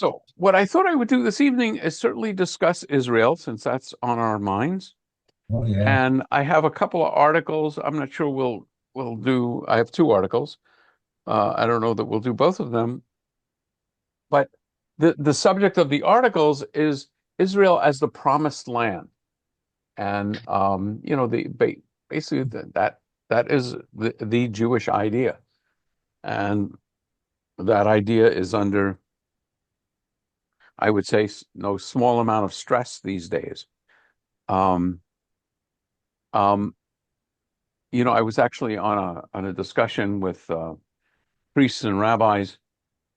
So, what I thought I would do this evening is certainly discuss Israel, since that's on our minds. Oh yeah. And I have a couple of articles. I'm not sure we'll do. I have two articles. I don't know that we'll do both of them, but the subject of the articles is Israel as the promised land, and basically that is the Jewish idea, and that idea is under, I would say, no small amount of stress these days. Um, um, I was actually on a discussion with priests and rabbis,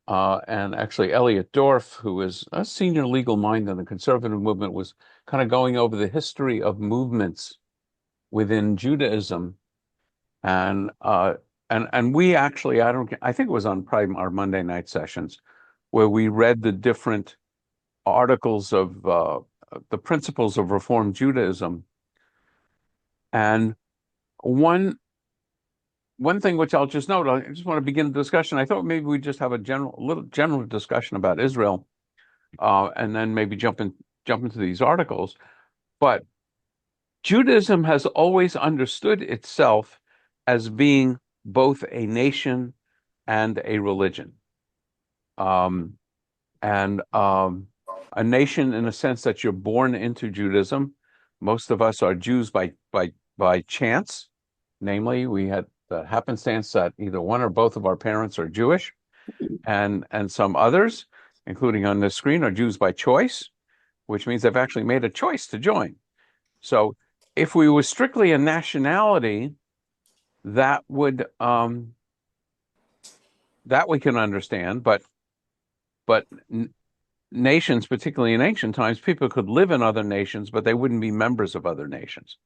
and actually Elliot Dorff, who is a senior legal mind in the conservative movement, was kind of going over the history of movements within Judaism, and we actually, I think it was on probably our Monday night sessions, where we read the different articles of the principles of Reform Judaism, and one one thing which I'll just note, I just want to begin the discussion. I thought maybe we just have a little general discussion about Israel, and then maybe jump into these articles. But Judaism has always understood itself as being both a nation and a religion, um, and a nation in a sense that you're born into Judaism. Most of us are Jews by chance. Namely, we had the happenstance that either one or both of our parents are Jewish, and some others, including on this screen, are Jews by choice, which means they've actually made a choice to join. So if we were strictly a nationality, that would that we can understand, but nations, particularly in ancient times, people could live in other nations, but they wouldn't be members of other nations.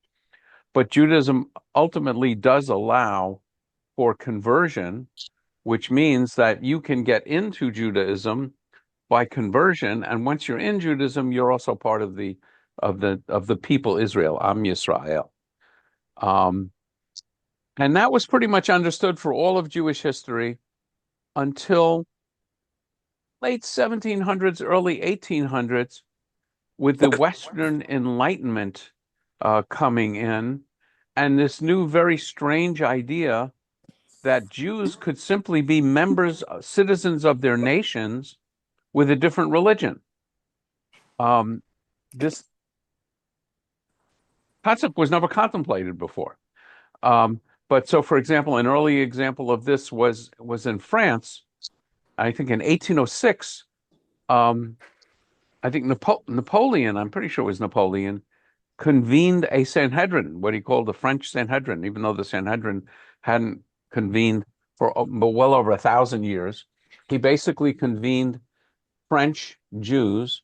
But Judaism ultimately does allow for conversion, which means that you can get into Judaism by conversion, and once you're in Judaism, you're also part of the people Israel, Am Yisrael. Um, and that was pretty much understood for all of Jewish history until late 1700s, early 1800s, with the Western Enlightenment coming in, and this new, very strange idea that Jews could simply be members, citizens of their nations with a different religion. This concept was never contemplated before. Um, but so, for example, an early example of this was in France. I think in 1806, um, I think Napoleon, I'm pretty sure it was Napoleon, convened a Sanhedrin, what he called the French Sanhedrin, even though the Sanhedrin hadn't convened for well over 1,000 years. He basically convened French Jews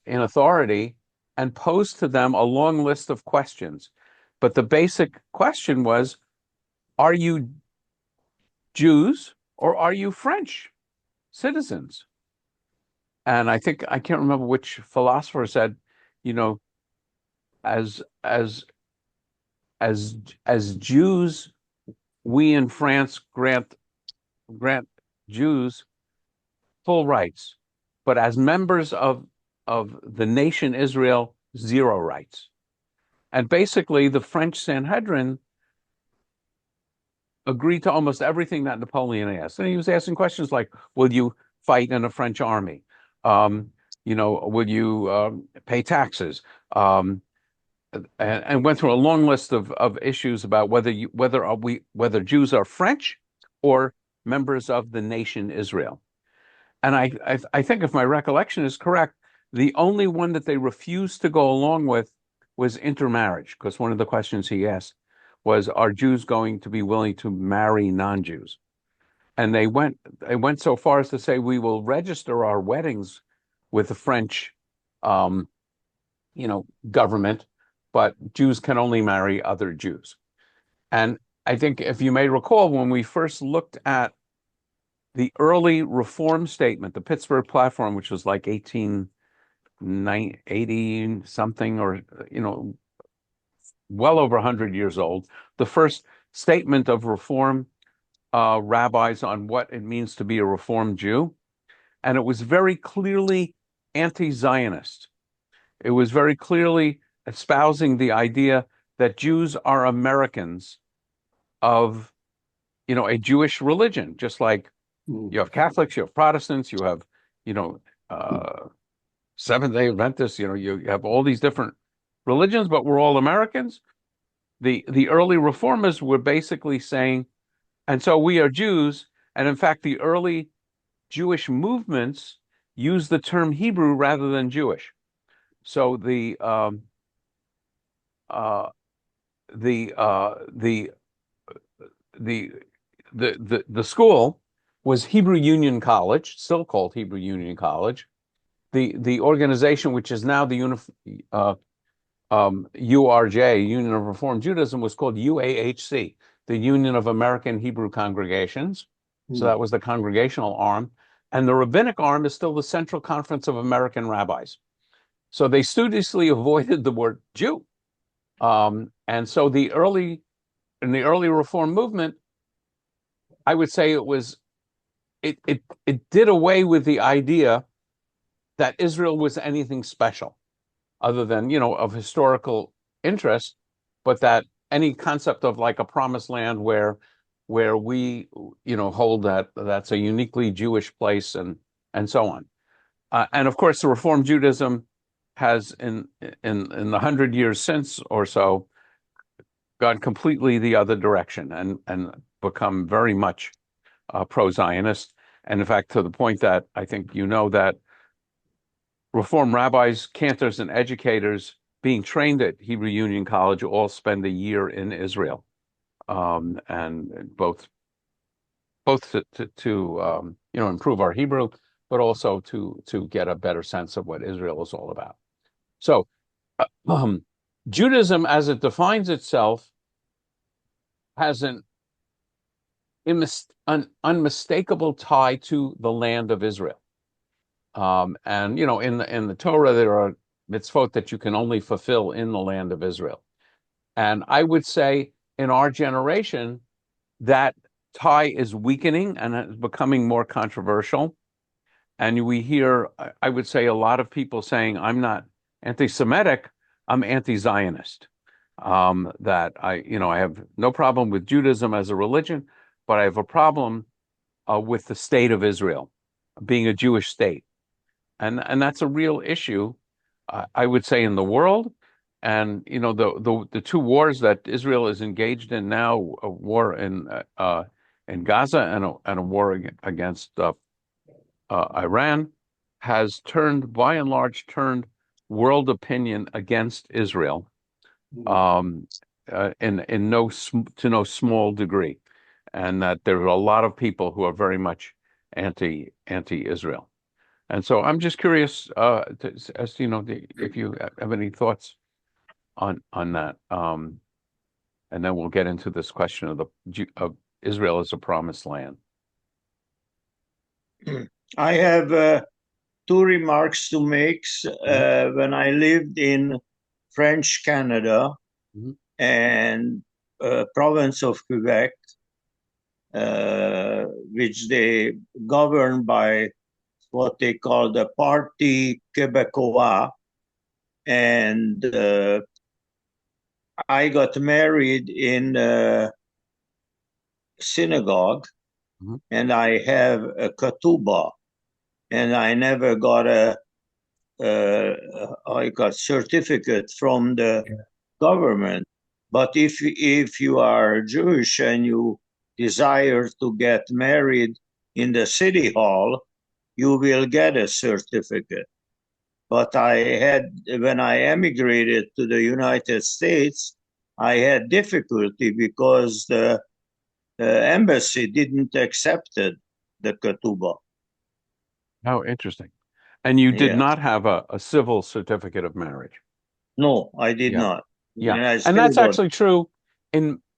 in authority and posed to them a long list of questions. But the basic question was, are you Jews or are you French citizens? And I think I can't remember which philosopher said, you know, as as as Jews, we in France grant Jews full rights, but as members of the nation Israel, zero rights. And basically, the French Sanhedrin agreed to almost everything that Napoleon asked. And he was asking questions like, will you fight in a French army? Will you pay taxes? And went through a long list of issues about whether Jews are French or members of the nation Israel. And I think if my recollection is correct, the only one that they refused to go along with was intermarriage, because one of the questions he asked was, are Jews going to be willing to marry non-Jews? And they went so far as to say, we will register our weddings with the French, um, government, but Jews can only marry other Jews. And I think if you may recall, when we first looked at the early reform statement, the Pittsburgh Platform, which was like 1880 something, or, well over 100 years old, the first statement of reform rabbis on what it means to be a Reform Jew. and it was very clearly anti-Zionist. It was very clearly espousing the idea that Jews are Americans of, a Jewish religion, just like you have Catholics, you have Protestants, you have, you know, Seventh-day Adventists, you have all these different religions, but we're all Americans. The early reformers were basically saying, and so we are Jews, and in fact, the early Jewish movements use the term Hebrew rather than Jewish. So uh, the the the school was Hebrew Union College, still called Hebrew Union College. The organization, which is now the URJ, Union of Reformed Judaism, was called UAHC, the Union of American Hebrew Congregations. So that was the congregational arm. And the rabbinic arm is still the Central Conference of American Rabbis. So they studiously avoided the word Jew. And so in the early Reform movement, I would say it did away with the idea that Israel was anything special, other than, of historical interest, but that any concept of like a promised land where we, hold that that's a uniquely Jewish place and so on. And of course, the Reform Judaism has in the 100 years since or so gone completely the other direction and become very much pro-Zionist. And in fact, to the point that I think that Reform rabbis, cantors, and educators being trained at Hebrew Union College all spend a year in Israel, and both to improve our Hebrew, but also to get a better sense of what Israel is all about. So, Judaism, as it defines itself, has an unmistakable tie to the land of Israel. And in the Torah, there are mitzvot that you can only fulfill in the land of Israel. And I would say in our generation, that tie is weakening and is becoming more controversial. And we hear, I would say, a lot of people saying, I'm not anti-Semitic, I'm anti-Zionist. That I have no problem with Judaism as a religion, but I have a problem with the state of Israel being a Jewish state. And that's a real issue, I would say, in the world. And the two wars that Israel is engaged in now, a war in Gaza and a war against Iran, has by and large turned world opinion against Israel, in no small degree, and that there are a lot of people who are very much anti-Israel. And so I'm just curious as to, if you have any thoughts on that. And then we'll get into this question of Israel as a promised land. I have two remarks to make. When I lived in French Canada and province of Quebec, which they govern by what they call the Parti Québécois, and I got married in a synagogue, and I have a ketubah, and I never got I got certificate from the government. But if you are Jewish and you desire to get married in the city hall, you will get a certificate. But when I emigrated to the United States, I had difficulty because the embassy didn't accept the ketubah. How interesting. And you did Yeah. not have a civil certificate of marriage? No, I did not. Yeah. And that's actually true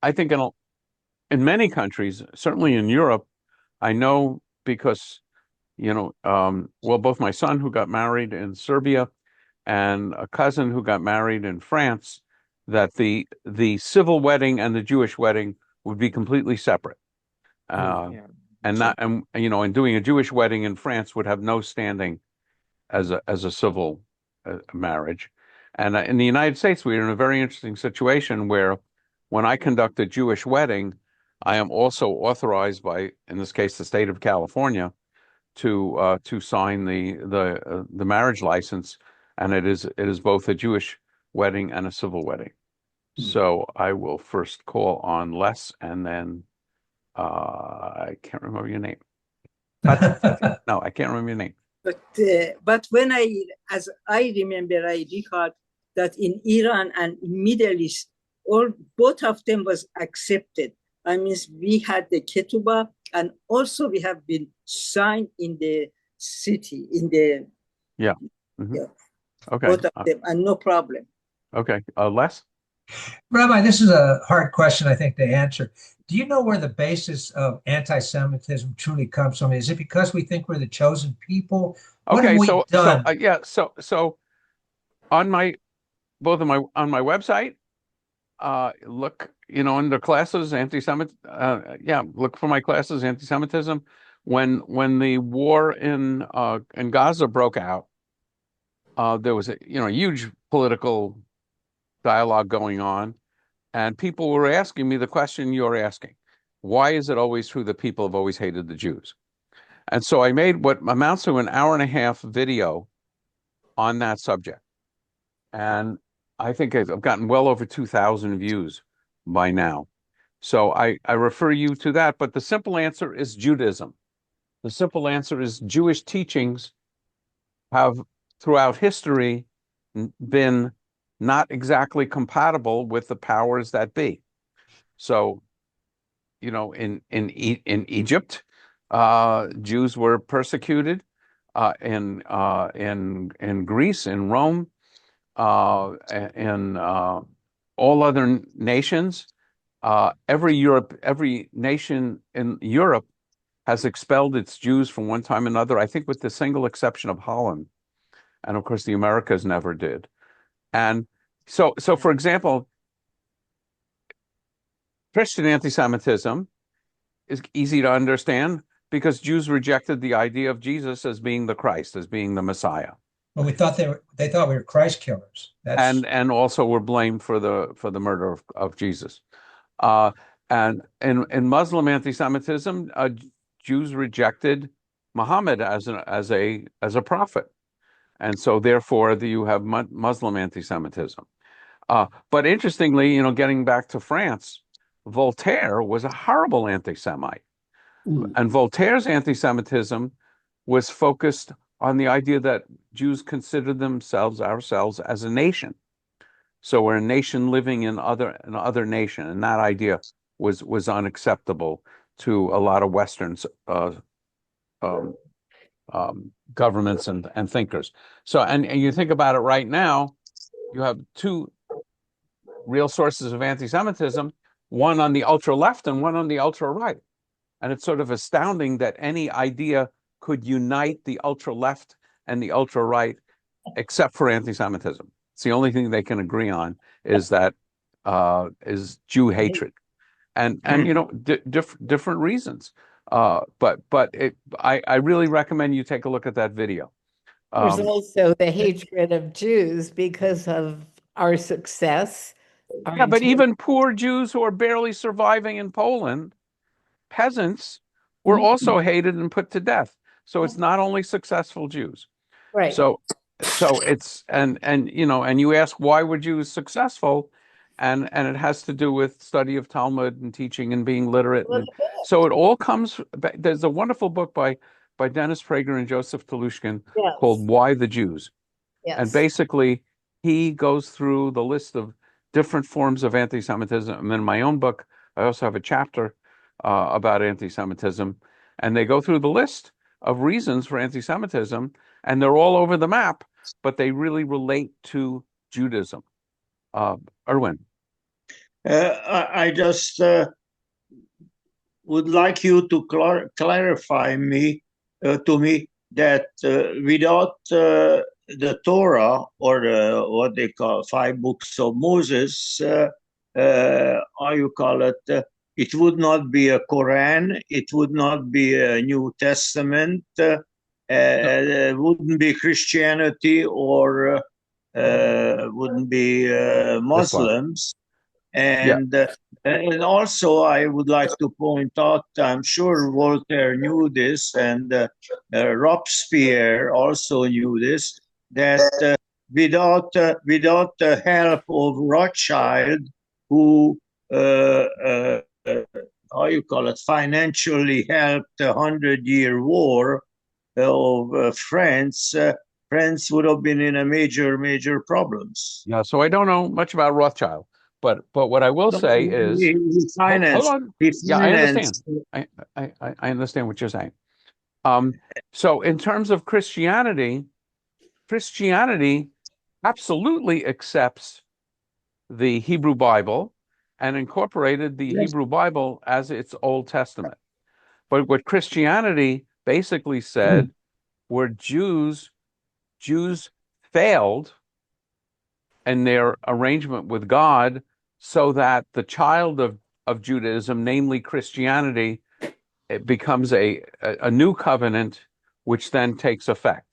I think in many countries, certainly in Europe. I know because, both my son who got married in Serbia and a cousin who got married in France, that the civil wedding and the Jewish wedding would be completely separate. and not, and and doing a Jewish wedding in France would have no standing as a civil marriage. And in the United States, we're in a very interesting situation where when I conduct a Jewish wedding, I am also authorized by, in this case, the state of California, to sign the marriage license, and it is both a Jewish wedding and a civil wedding. So I will first call on Les, and then I can't remember your name. No, I can't remember your name. But when as I remember, I recall that in Iran and in Middle East, both of them was accepted. I mean, we had the ketubah, and also we have been signed in the city, in the Yeah. Mm-hmm. Yeah. Okay. Both of them, and no problem. Okay. Les? Rabbi, this is a hard question, I think, to answer. Do you know where the basis of anti-Semitism truly comes from? Is it because we think we're the chosen people? What have we done? So on my on my website, look, under classes, look for my classes, anti-Semitism. When the war in Gaza broke out, there was a huge political dialogue going on, and people were asking me the question you're asking: why is it always true that people have always hated the Jews? And so I made what amounts to an hour and a half video on that subject, and I think I've gotten well over 2,000 views by now. So I refer you to that. But the simple answer is Judaism. The simple answer is Jewish teachings have throughout history been not exactly compatible with the powers that be. So, in Egypt, Jews were persecuted. In Greece, in Rome, in all other nations, every nation in Europe has expelled its Jews from one time or another. I think with the single exception of Holland, and of course the Americas never did. And so for example, Christian anti-Semitism is easy to understand because Jews rejected the idea of Jesus as being the Christ, as being the Messiah. Well, they thought we were Christ killers. And also were blamed for the murder of Jesus. And in Muslim anti-Semitism, Jews rejected Muhammad as a prophet, and so therefore you have Muslim anti-Semitism. But interestingly, getting back to France, Voltaire was a horrible anti-Semite, and Voltaire's anti-Semitism was focused on the idea that Jews considered ourselves as a nation. So we're a nation living in another nation, and that idea was unacceptable to a lot of Western governments and thinkers. So and you think about it right now, you have two real sources of anti-Semitism, one on the ultra left and one on the ultra right. And it's sort of astounding that any idea could unite the ultra left and the ultra right, except for anti-Semitism. It's the only thing they can agree on is that is Jew hatred, and different reasons. But I really recommend you take a look at that video. There's also the hatred of Jews because of our success. Yeah, but even poor Jews who are barely surviving in Poland, peasants, were also hated and put to death. So it's not only successful Jews. Right. So it's and you ask why were Jews successful, and it has to do with study of Talmud and teaching and being literate. And so it all comes. There's a wonderful book by Dennis Prager and Joseph Telushkin called "Why the Jews," and basically he goes through the list of different forms of anti-Semitism. And in my own book, I also have a chapter about anti-Semitism, and they go through the list of reasons for anti-Semitism, and they're all over the map, but they really relate to Judaism. Erwin. I just would like you to clarify to me that without the Torah, or what they call 5 books of Moses, how you call it, it would not be a Quran, it would not be a New Testament, wouldn't be Christianity or wouldn't be Islam. Muslims. Yeah. And also, I would like to point out, I'm sure Voltaire knew this, and Robespierre also knew this, that without the help of Rothschild, who how you call it, financially helped the 100-Year War of France, France would have been in a major problems. Yeah. So I don't know much about Rothschild, but what I will No, say is, he hold financed. on. He Yeah, I understand. financed. I understand what you're saying. So in terms of Christianity, Christianity absolutely accepts the Hebrew Bible and incorporated the Yes. Hebrew Bible as its Old Testament. But what Christianity basically said were Jews failed in their arrangement with God, so that the child of Judaism, namely Christianity, it becomes a new covenant, which then takes effect.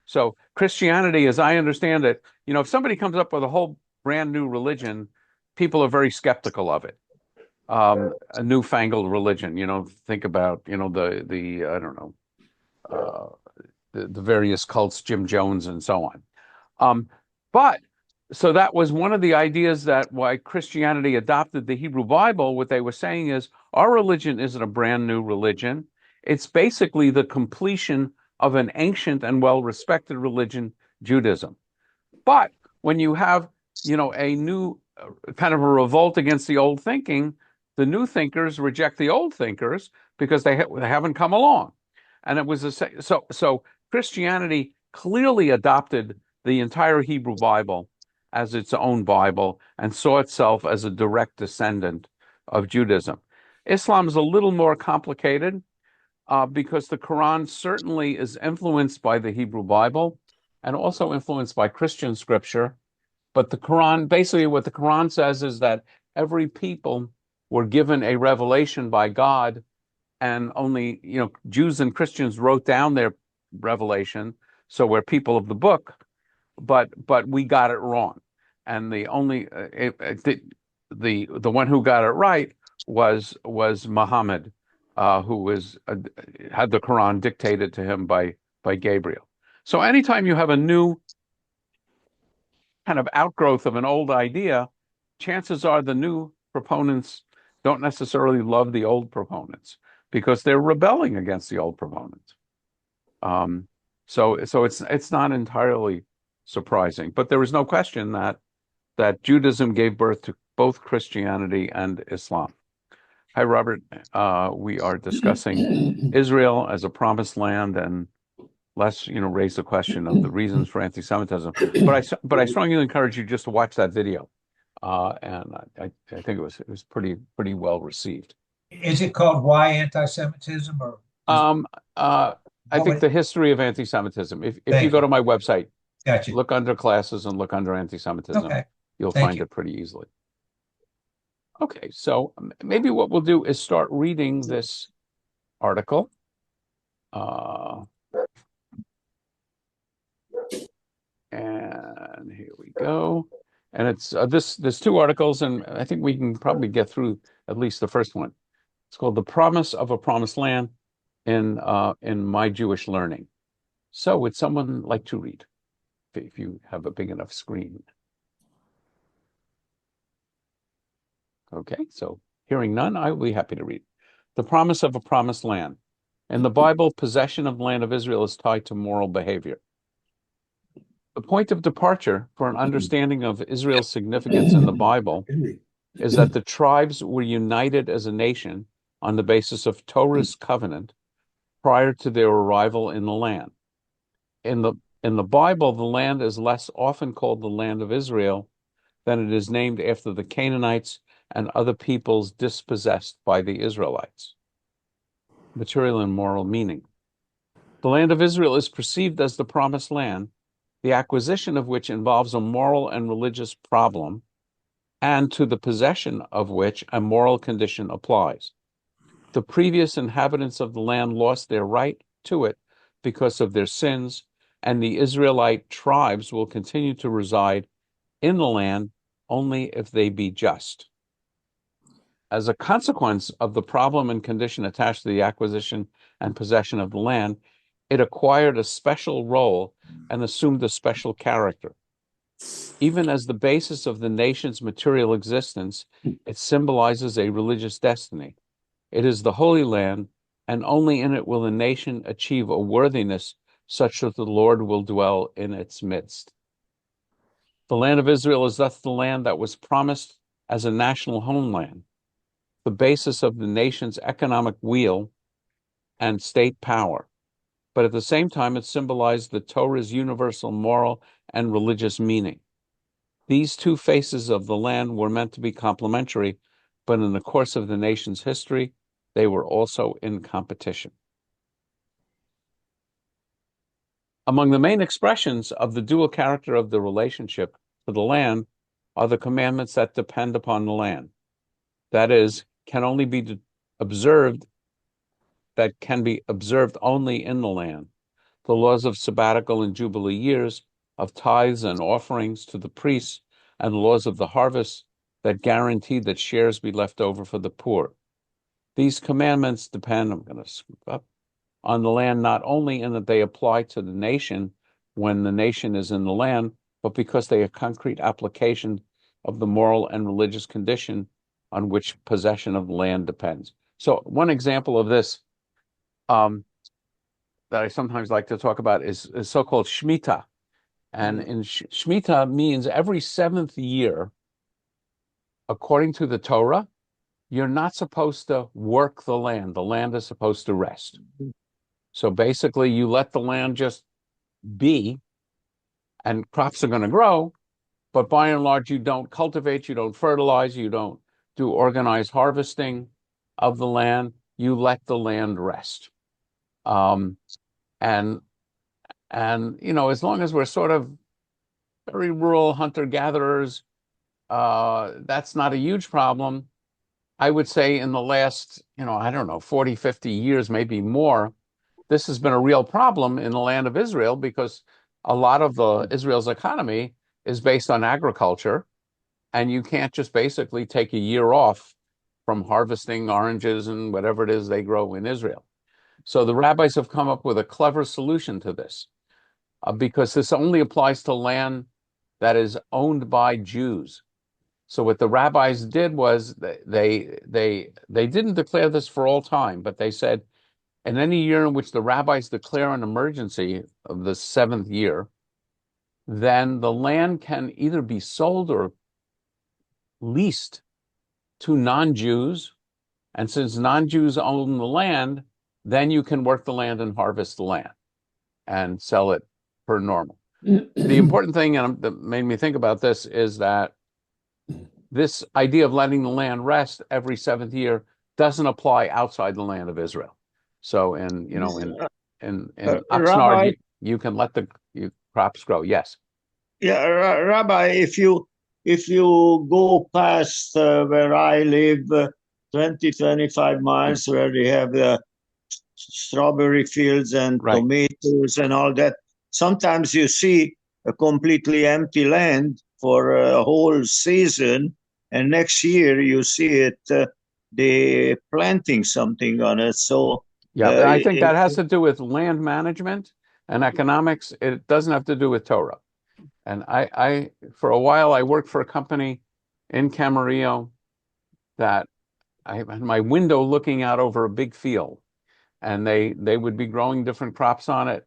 So Christianity, as I understand it, if somebody comes up with a whole brand new religion, people are very skeptical of it. A newfangled religion, think about, the I don't know, uh, the various cults, Jim Jones and so on. But so that was one of the ideas that why Christianity adopted the Hebrew Bible. What they were saying is our religion isn't a brand new religion. It's basically the completion of an ancient and well-respected religion, Judaism. But when you have, a new kind of a revolt against the old thinking, the new thinkers reject the old thinkers because they haven't come along. And it was so Christianity clearly adopted the entire Hebrew Bible as its own Bible and saw itself as a direct descendant of Judaism. Islam is a little more complicated because the Quran certainly is influenced by the Hebrew Bible and also influenced by Christian scripture. But the Quran, basically what the Quran says is that every people were given a revelation by God, and only, Jews and Christians wrote down their revelation. So we're people of the book, but we got it wrong. And the only the one who got it right was Muhammad, who had the Quran dictated to him by Gabriel. So anytime you have a new kind of outgrowth of an old idea, chances are the new proponents don't necessarily love the old proponents because they're rebelling against the old proponents. So it's not entirely surprising, but there is no question that Judaism gave birth to both Christianity and Islam. Hi, Robert. We are discussing Israel as a promised land, and let's raise the question of the reasons for anti-Semitism. But I strongly encourage you just to watch that video, and I think it was pretty well received. Is it called Why Anti-Semitism or I think the history of anti-Semitism. If you go to my website, Gotcha. look under classes and look under anti-Semitism, Okay. you'll Thank find you. it pretty easily. Okay, so maybe what we'll do is start reading this article. And here we go. And it's there's two articles, and I think we can probably get through at least the first one. It's called "The Promise of a Promised Land" in My Jewish Learning. So would someone like to read, if you have a big enough screen? Okay, so hearing none, I will be happy to read. The Promise of a Promised Land. In the Bible, possession of the land of Israel is tied to moral behavior. The point of departure for an understanding of Israel's significance in the Bible is that the tribes were united as a nation on the basis of Torah's covenant prior to their arrival in the land. In the Bible, the land is less often called the land of Israel than it is named after the Canaanites and other peoples dispossessed by the Israelites. Material and moral meaning. The land of Israel is perceived as the promised land, the acquisition of which involves a moral and religious problem, and to the possession of which a moral condition applies. The previous inhabitants of the land lost their right to it because of their sins, and the Israelite tribes will continue to reside in the land only if they be just. As a consequence of the problem and condition attached to the acquisition and possession of the land, it acquired a special role and assumed a special character. Even as the basis of the nation's material existence, it symbolizes a religious destiny. It is the Holy Land, and only in it will the nation achieve a worthiness such that the Lord will dwell in its midst. The land of Israel is thus the land that was promised as a national homeland, the basis of the nation's economic wheel and state power. But at the same time, it symbolized the Torah's universal moral and religious meaning. These two faces of the land were meant to be complementary, but in the course of the nation's history, they were also in competition. Among the main expressions of the dual character of the relationship to the land are the commandments that depend upon the land. That is, can be observed only in the land. The laws of sabbatical and jubilee years, of tithes and offerings to the priests, and laws of the harvest that guarantee that shares be left over for the poor. These commandments depend, I'm going to scoop up, on the land not only in that they apply to the nation when the nation is in the land, but because they are concrete application of the moral and religious condition on which possession of the land depends. So one example of this that I sometimes like to talk about is so-called Shemitah. And in Shemitah means every 7th year, according to the Torah, you're not supposed to work the land. The land is supposed to rest. So basically, you let the land just be, and crops are going to grow, but by and large, you don't cultivate, you don't fertilize, you don't do organized harvesting of the land. You let the land rest. And as long as we're sort of very rural hunter-gatherers, that's not a huge problem. I would say in the last, 40, 50 years, maybe more, this has been a real problem in the land of Israel because a lot of Israel's economy is based on agriculture, and you can't just basically take a year off from harvesting oranges and whatever it is they grow in Israel. So the rabbis have come up with a clever solution to this, because this only applies to land that is owned by Jews. So what the rabbis did was they didn't declare this for all time, but they said in any year in which the rabbis declare an emergency of the 7th year, then the land can either be sold or leased to non-Jews. And since non-Jews own the land, then you can work the land and harvest the land and sell it per normal. The important thing that made me think about this is that this idea of letting the land rest every 7th year doesn't apply outside the land of Israel. So in Rabbi, Oxnard, you can let the crops grow. Yes. Yeah, Rabbi, if you go past where I live, 20, 25 miles, where they have strawberry fields and tomatoes and all that, sometimes you see a completely empty land for a whole season, and next year you see it, they planting something on it. So yeah, I think that has to do with land management and economics. It doesn't have to do with Torah. And I for a while, I worked for a company in Camarillo that I had my window looking out over a big field, and they would be growing different crops on it.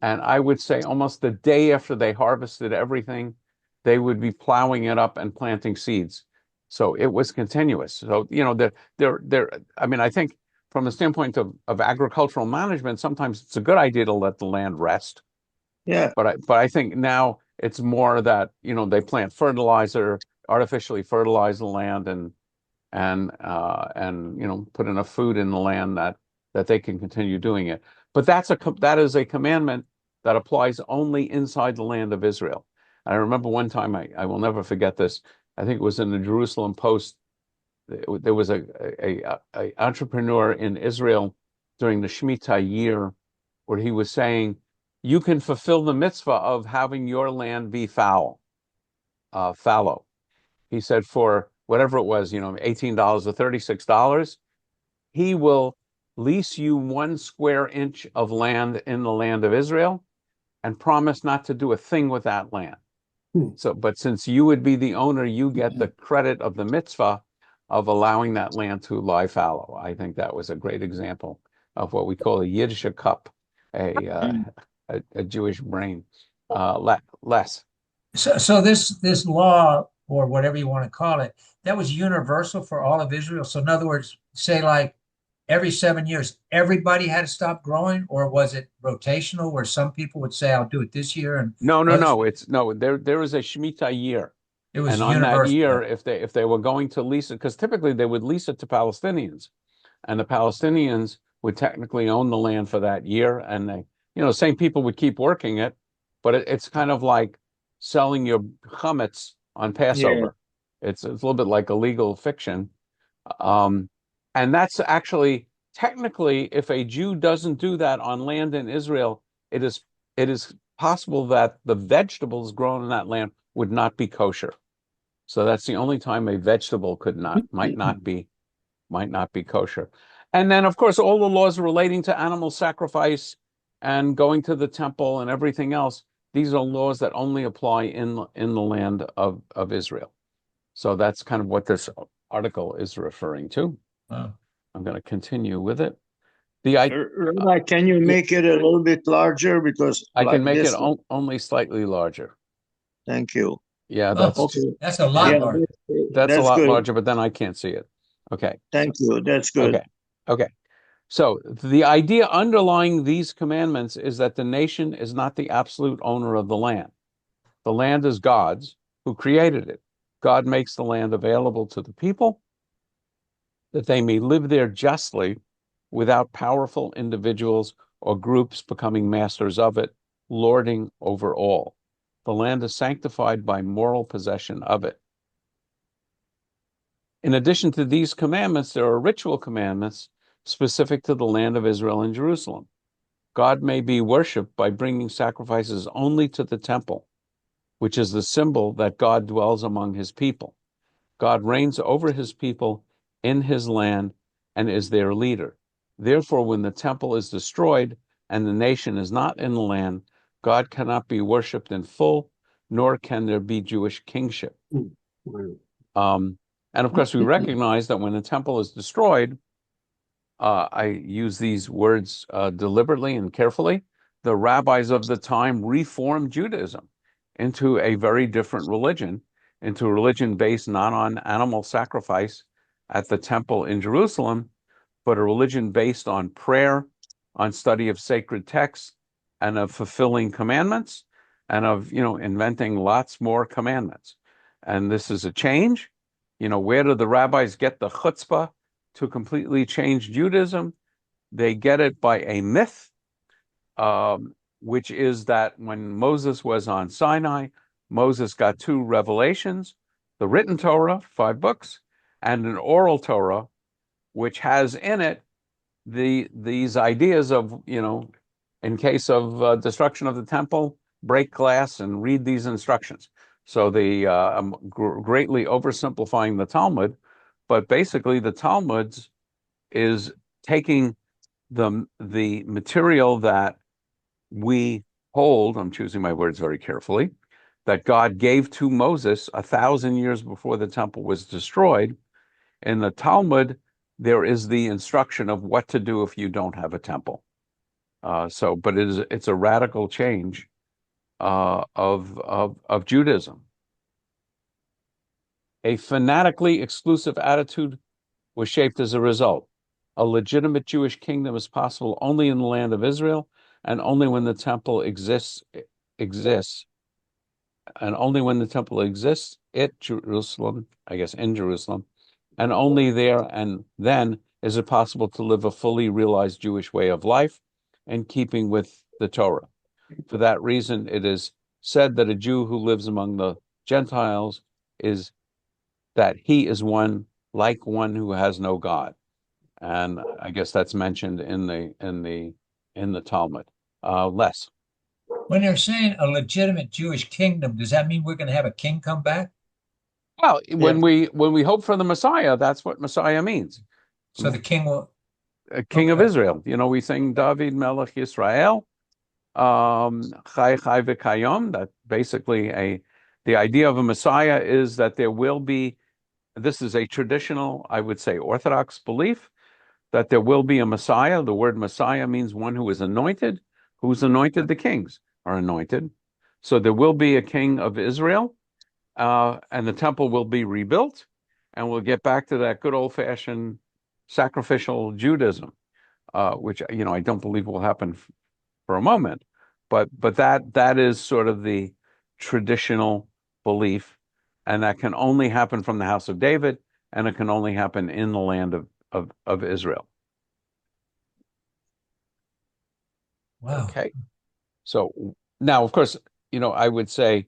And I would say almost the day after they harvested everything, they would be plowing it up and planting seeds. So it was continuous. So, I think from the standpoint of agricultural management, sometimes it's a good idea to let the land rest. Yeah. But I think now it's more that, they plant fertilizer, artificially fertilize the land and put enough food in the land that they can continue doing it. But that is a commandment that applies only inside the land of Israel. And I remember one time, I will never forget this. I think it was in the Jerusalem Post. There was a entrepreneur in Israel during the Shemitah year where he was saying, you can fulfill the mitzvah of having your land be fallow. He said for whatever it was, $18 or $36, he will lease you 1 square inch of land in the land of Israel and promise not to do a thing with that land. But since you would be the owner, you get the credit of the mitzvah of allowing that land to lie fallow. I think that was a great example of what we call a Yiddish cup, a Jewish brain. Less. So this law, or whatever you want to call it, that was universal for all of Israel. So in other words, say like every 7 years, everybody had to stop growing, or was it rotational where some people would say, I'll do it this year, and No. others, There is a Shemitah year. it was And on that universal? year, if they were going to lease it, because typically they would lease it to Palestinians, and the Palestinians would technically own the land for that year, and same people would keep working it, but it's kind of like selling your chametz on Yeah. Passover. It's a little bit like a legal fiction, and that's actually technically, if a Jew doesn't do that on land in Israel, it is possible that the vegetables grown in that land would not be kosher. So that's the only time a vegetable might not be kosher. And then, of course, all the laws relating to animal sacrifice and going to the temple and everything else, these are laws that only apply in the land of Israel. So that's kind of what this article is referring to. Wow. I'm going to continue with it. Rabbi, can you make it a little bit larger? Because I like can make this, it only slightly larger. thank you. Yeah, That's a lot Yeah, larger. that's a lot good. larger, but then I can't see it. Okay. Thank you. That's good. Okay. So the idea underlying these commandments is that the nation is not the absolute owner of the land. The land is God's, who created it. God makes the land available to the people that they may live there justly without powerful individuals or groups becoming masters of it, lording over all. The land is sanctified by moral possession of it. In addition to these commandments, there are ritual commandments specific to the land of Israel and Jerusalem. God may be worshipped by bringing sacrifices only to the temple, which is the symbol that God dwells among his people. God reigns over his people in his land and is their leader. Therefore, when the temple is destroyed and the nation is not in the land, God cannot be worshipped in full, nor can there be Jewish kingship. And of course, we recognize that when the temple is destroyed, I use these words deliberately and carefully, the rabbis of the time reformed Judaism into a very different religion, into a religion based not on animal sacrifice at the temple in Jerusalem, but a religion based on prayer, on study of sacred texts, and of fulfilling commandments, and of inventing lots more commandments. And this is a change. Where do the rabbis get the chutzpah to completely change Judaism? They get it by a myth, which is that when Moses was on Sinai, Moses got 2 revelations, the written Torah, 5 books, and an oral Torah, which has in it these ideas of, in case of destruction of the temple, break glass and read these instructions. So I'm greatly oversimplifying the Talmud, but basically the Talmud is taking the material that we hold, I'm choosing my words very carefully, that God gave to Moses 1,000 years before the temple was destroyed. In the Talmud, there is the instruction of what to do if you don't have a temple. But it's a radical change of Judaism. A fanatically exclusive attitude was shaped as a result. A legitimate Jewish kingdom is possible only in the land of Israel, and only when the temple exists, and only when the temple exists at Jerusalem, I guess in Jerusalem, and only there and then is it possible to live a fully realized Jewish way of life in keeping with the Torah. For that reason, it is said that a Jew who lives among the Gentiles is that he is one like one who has no God. And I guess that's mentioned in the Talmud. Less. When they're saying a legitimate Jewish kingdom, does that mean we're going to have a king come back? Well, Yeah. when we hope for the Messiah, that's what Messiah means. So the king will, A king of okay. Israel. You know, we sing David Melech Yisrael, Chai Chai V'Kayom. That basically the idea of a Messiah is that there will be. This is a traditional, I would say, Orthodox belief that there will be a Messiah. The word Messiah means one who is anointed. Who's anointed? The kings are anointed. So there will be a king of Israel, and the temple will be rebuilt, and we'll get back to that good old-fashioned sacrificial Judaism, which I don't believe will happen for a moment, but that is sort of the traditional belief, and that can only happen from the house of David, and it can only happen in the land of Israel. Wow. Okay. So now, of course, I would say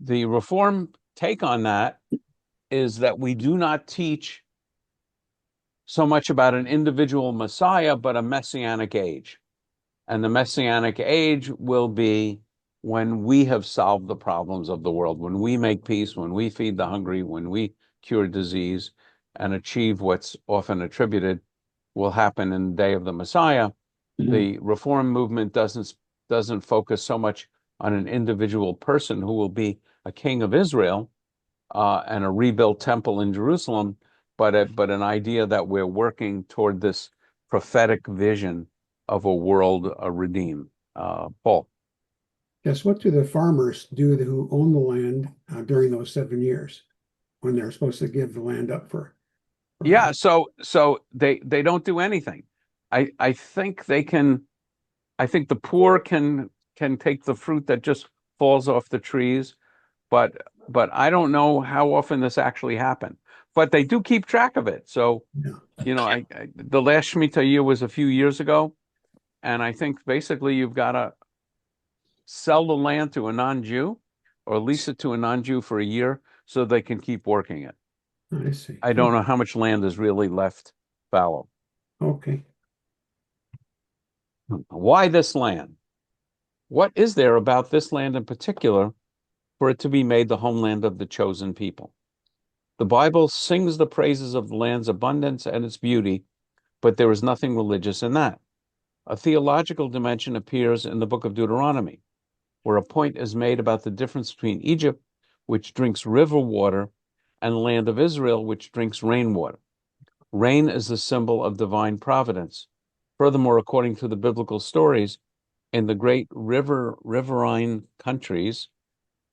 the Reform take on that is that we do not teach so much about an individual Messiah, but a messianic age. And the messianic age will be when we have solved the problems of the world, when we make peace, when we feed the hungry, when we cure disease and achieve what's often attributed will happen in the day of the Messiah. The Reform movement doesn't focus so much on an individual person who will be a king of Israel and a rebuilt temple in Jerusalem, but an idea that we're working toward this prophetic vision of a world redeemed. Paul. Yes, what do the farmers do who own the land during those 7 years when they're supposed to give the land up for Yeah, so they don't do anything. I think they can. I think the poor can take the fruit that just falls off the trees, but I don't know how often this actually happened. But they do keep track of it. So Yeah. the last Shemitah year was a few years ago, and I think basically you've got to sell the land to a non-Jew or lease it to a non-Jew for a year so they can keep working it. I see. I don't know how much land is really left fallow. Okay. Why this land? What is there about this land in particular for it to be made the homeland of the chosen people? The Bible sings the praises of the land's abundance and its beauty, but there is nothing religious in that. A theological dimension appears in the book of Deuteronomy, where a point is made about the difference between Egypt, which drinks river water, and the land of Israel, which drinks rainwater. Rain is the symbol of divine providence. Furthermore, according to the biblical stories, in the great riverine countries,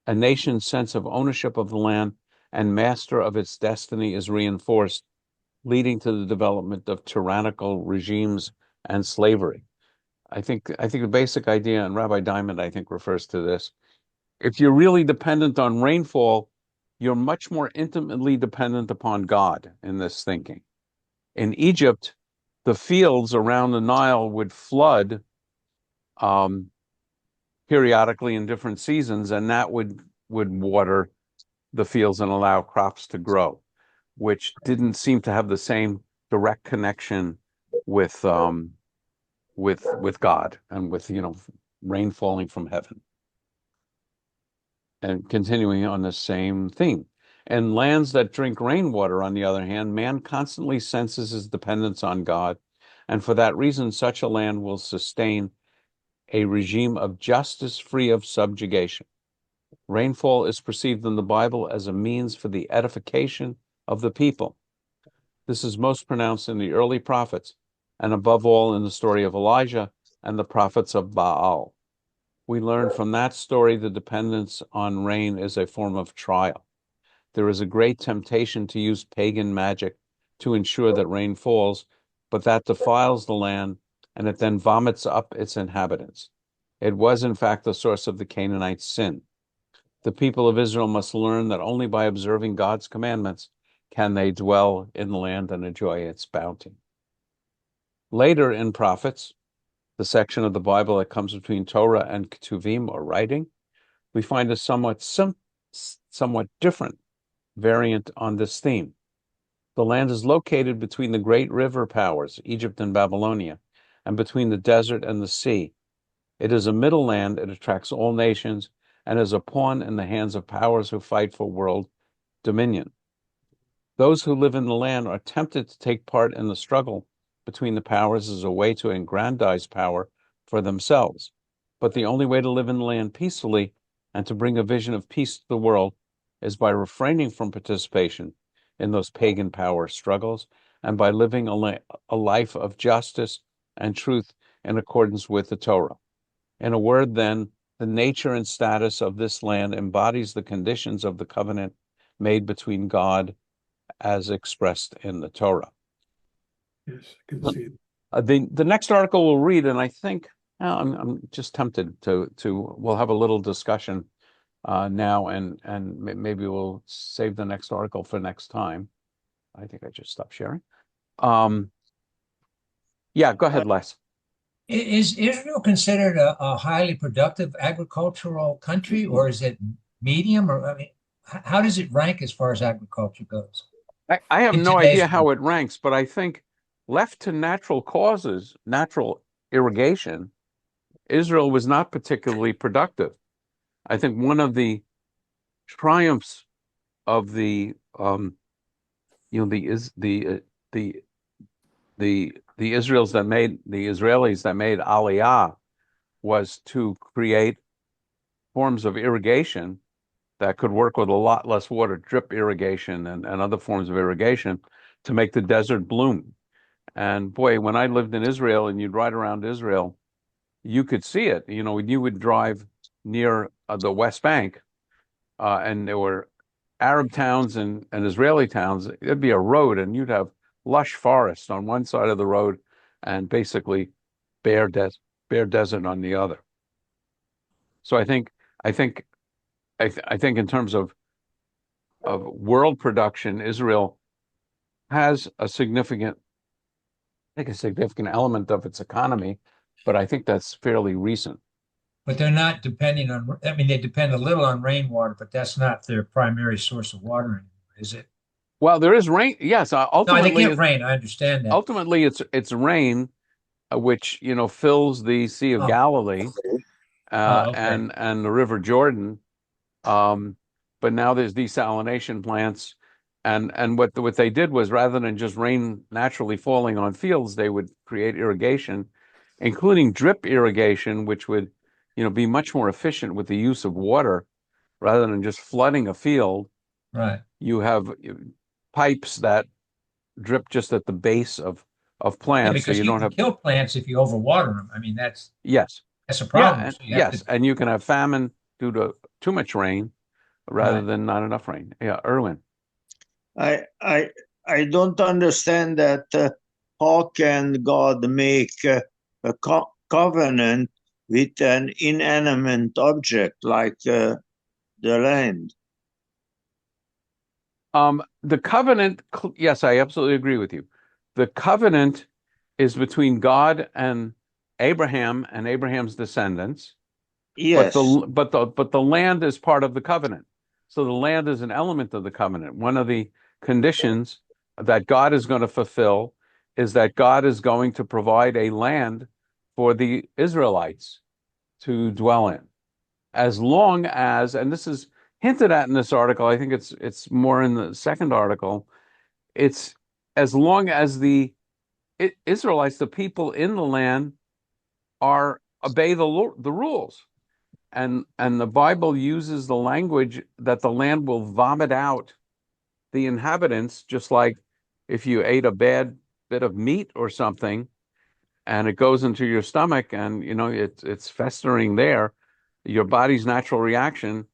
a nation's sense of ownership of the land and master of its destiny is reinforced, leading to the development of tyrannical regimes and slavery. I think the basic idea, and Rabbi Diamond, I think, refers to this. If you're really dependent on rainfall, you're much more intimately dependent upon God in this thinking. In Egypt, the fields around the Nile would flood periodically in different seasons, and that would water the fields and allow crops to grow, which didn't seem to have the same direct connection with God and with rain falling from heaven. And continuing on the same theme. In lands that drink rainwater, on the other hand, man constantly senses his dependence on God, and for that reason, such a land will sustain a regime of justice free of subjugation. Rainfall is perceived in the Bible as a means for the edification of the people. This is most pronounced in the early prophets, and above all in the story of Elijah and the prophets of Baal. We learn from that story the dependence on rain is a form of trial. There is a great temptation to use pagan magic to ensure that rain falls, but that defiles the land and it then vomits up its inhabitants. It was, in fact, the source of the Canaanite sin. The people of Israel must learn that only by observing God's commandments can they dwell in the land and enjoy its bounty. Later in Prophets, the section of the Bible that comes between Torah and Ketuvim, or writing, we find a somewhat different variant on this theme. The land is located between the great river powers, Egypt and Babylonia, and between the desert and the sea. It is a middle land. It attracts all nations and is a pawn in the hands of powers who fight for world dominion. Those who live in the land are tempted to take part in the struggle between the powers as a way to aggrandize power for themselves. But the only way to live in the land peacefully and to bring a vision of peace to the world is by refraining from participation in those pagan power struggles and by living a life of justice and truth in accordance with the Torah. In a word, then, the nature and status of this land embodies the conditions of the covenant made between God as expressed in the Torah. Yes, I can see it. The next article we'll read, and I think I'm just tempted to we'll have a little discussion now, and maybe we'll save the next article for next time. I think I just stopped sharing. Yeah, go ahead, Les. Is Israel considered a highly productive agricultural country, or is it medium? Or I mean, how does it rank as far as agriculture goes? I have In no today's idea how world? it ranks, but I think left to natural causes, natural irrigation, Israel was not particularly productive. I think one of the triumphs of the Israelis that made Aliyah was to create forms of irrigation that could work with a lot less water, drip irrigation and other forms of irrigation to make the desert bloom. And boy, when I lived in Israel and you'd ride around Israel, you could see it. You know, when you would drive near the West Bank, and there were Arab towns and Israeli towns, it'd be a road and you'd have lush forest on one side of the road and basically bare desert on the other. So I think in terms of world production, Israel has a significant element of its economy, but I think that's fairly recent. But they're not depending on, I mean, they depend a little on rainwater, but that's not their primary source of water anymore, is it? Well, there is rain. Yes, No, they get rain. I understand that. ultimately it's rain, which fills the Sea of Oh, Galilee, okay. and the River Jordan. But now there's desalination plants, and what they did was, rather than just rain naturally falling on fields, they would create irrigation, including drip irrigation, which would be much more efficient with the use of water rather than just flooding a field. Right. You have pipes that drip just at the base of Yeah, plants, so because you you don't can have. kill plants if you overwater them. I mean, that's Yes, a yeah, problem. and So you have yes, to, and you can have famine due to too much rain rather right. than not enough rain. Yeah, Erwin. I I I don't understand that. How can God make a covenant with an inanimate object like the land? The covenant, yes, I absolutely agree with you. The covenant is between God and Abraham and Abraham's descendants, but Yes. the land is part of the covenant. So the land is an element of the covenant. One of the conditions that God is going to fulfill is that God is going to provide a land for the Israelites to dwell in, as long as, and this is hinted at in this article, I think it's more in the second article, it's as long as the Israelites, the people in the land, are obey the rules. And the Bible uses the language that the land will vomit out the inhabitants, just like if you ate a bad bit of meat or something and it goes into your stomach and it's festering there, your body's natural reaction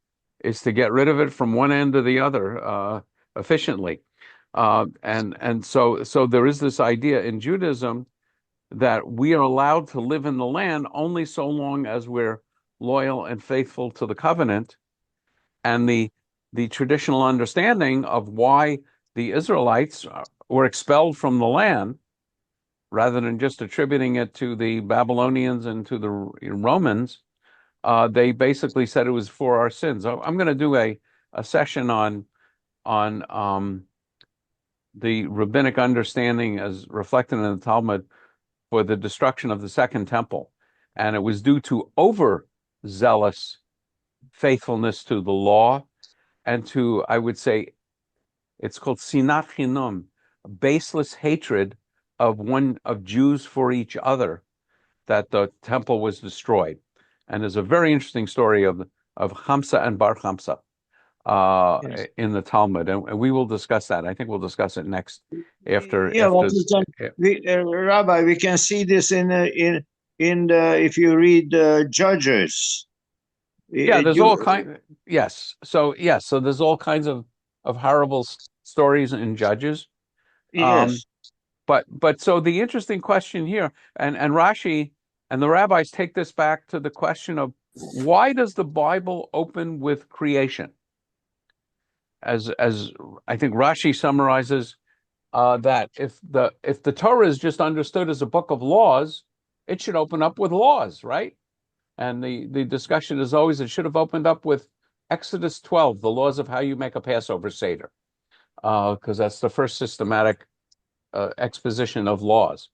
is to get rid of it from one end to the other efficiently. And so there is this idea in Judaism that we are allowed to live in the land only so long as we're loyal and faithful to the covenant. And the traditional understanding of why the Israelites were expelled from the land, rather than just attributing it to the Babylonians and to the Romans, they basically said it was for our sins. I'm going to do a session on on the rabbinic understanding as reflected in the Talmud for the destruction of the Second Temple. And it was due to overzealous faithfulness to the law and to, I would say, it's called sinat chinam, baseless hatred of Jews for each other, that the temple was destroyed. And there's a very interesting story of Hamsa and Bar Hamsa Yes. in the Talmud, and we will discuss that. I think we'll discuss it next after Yeah, but Rabbi, we can see this in the if you read Judges. Yeah, there's all kind. Yes, so there's all kinds of horrible stories in Judges. Yes. But so the interesting question here, and Rashi and the rabbis take this back to the question of why does the Bible open with creation? As I think Rashi summarizes that if the Torah is just understood as a book of laws, it should open up with laws, right? And the discussion is always it should have opened up with Exodus 12, the laws of how you make a Passover Seder, because that's the first systematic exposition of laws.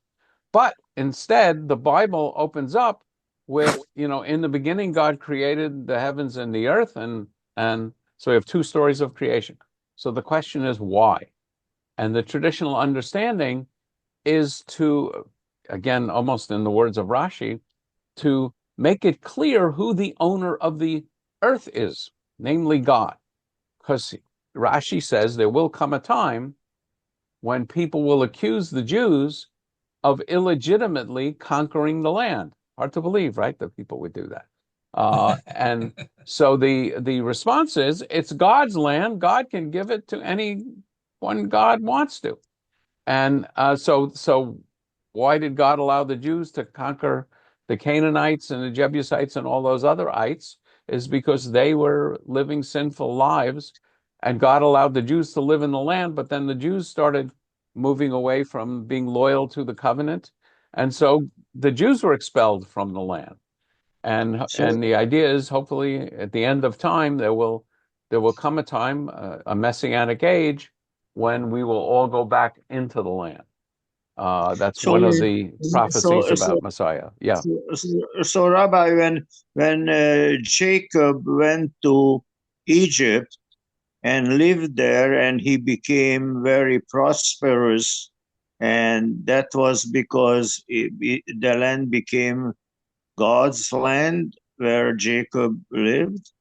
But instead, the Bible opens up with, in the beginning, God created the heavens and the earth, and so we have two stories of creation. So the question is why? And the traditional understanding is to, again, almost in the words of Rashi, to make it clear who the owner of the earth is, namely God. Because Rashi says there will come a time when people will accuse the Jews of illegitimately conquering the land. Hard to believe, right, that people would do that. And so the response is, it's God's land. God can give it to anyone God wants to. And so why did God allow the Jews to conquer the Canaanites and the Jebusites and all those other ites? Is because they were living sinful lives, and God allowed the Jews to live in the land, but then the Jews started moving away from being loyal to the covenant. And so the Jews were expelled from the land. And the idea is hopefully at the end of time, there will come a time, a messianic age, when we will all go back into the land. That's So, one of the prophecies about Messiah. Yeah. So, Rabbi, when Jacob went to Egypt and lived there, and he became very prosperous, and that was because the land became God's land where Jacob lived.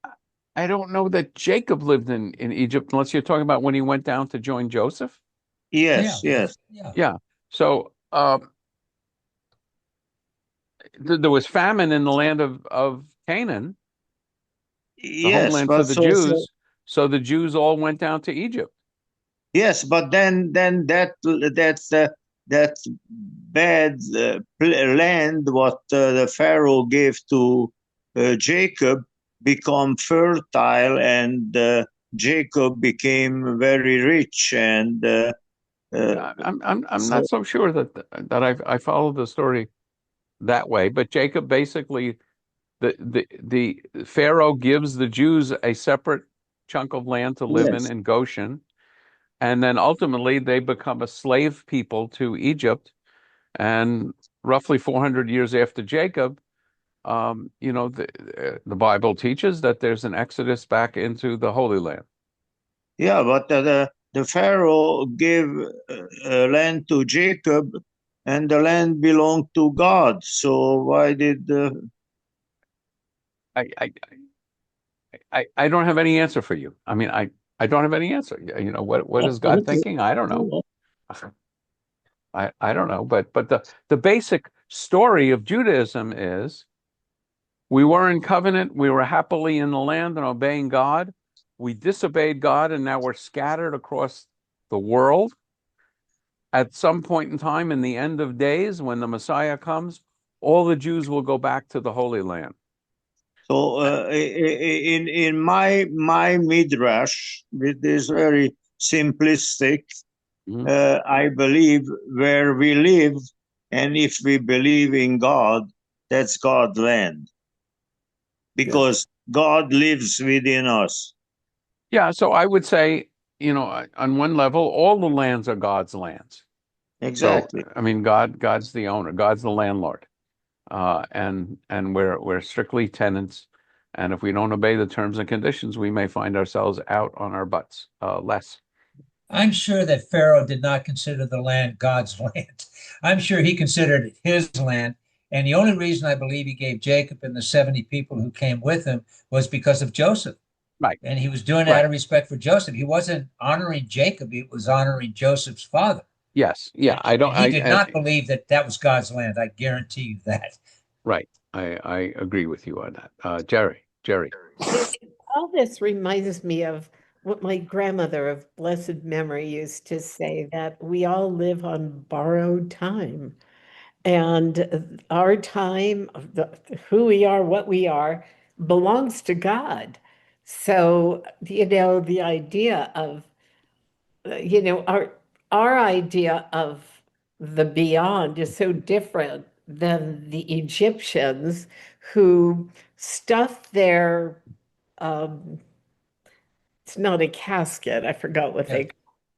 I don't know that Jacob lived in Egypt, unless you're talking about when he went down to join Joseph. Yes, yes. Yeah. So there was famine in the land of Canaan, the Yes, homeland but for the Jews. So the Jews all went down to Egypt. yes, but then that bad land what the Pharaoh gave to Jacob become fertile, and Jacob became very rich, and I'm not so sure that I follow the story that way. But Jacob basically, the Pharaoh gives the Jews a separate chunk of land to live yes. in Goshen, and then ultimately they become a slave people to Egypt. And roughly 400 years after Jacob, the Bible teaches that there's an exodus back into the Holy Land. Yeah, but the Pharaoh gave land to Jacob, and the land belonged to God. So why did I, I don't have any answer for you. I mean, I don't have any answer. What is God thinking? I don't know. I don't know. But the basic story of Judaism is we were in covenant, we were happily in the land and obeying God. We disobeyed God, and now we're scattered across the world. At some point in time, in the end of days, when the Messiah comes, all the Jews will go back to the Holy Land. So in my midrash, it is very simplistic. I believe where we live, and if we believe in God, that's God's land, because God lives within us. Yeah, so I would say, on one level, all the lands are God's lands. Exactly. So, I mean, God's the owner, God's the landlord, and we're strictly tenants. And if we don't obey the terms and conditions, we may find ourselves out on our butts less. I'm sure that Pharaoh did not consider the land God's land. I'm sure he considered it his land. And the only reason I believe he gave Jacob and the 70 people who came with him was because of Joseph. Right. And he was doing it out Right. of respect for Joseph. He wasn't honoring Jacob, he was honoring Joseph's father. Yes. Yeah. I don't. And he did not believe that that was God's land. I guarantee you that. Right. I agree with you on that. Jerry. All this reminds me of what my grandmother of blessed memory used to say, that we all live on borrowed time. And our time, who we are, what we are, belongs to God. So, the idea of, our idea of the beyond is so different than the Egyptians, who stuffed their, um, it's not a casket, I forgot what Yeah. they,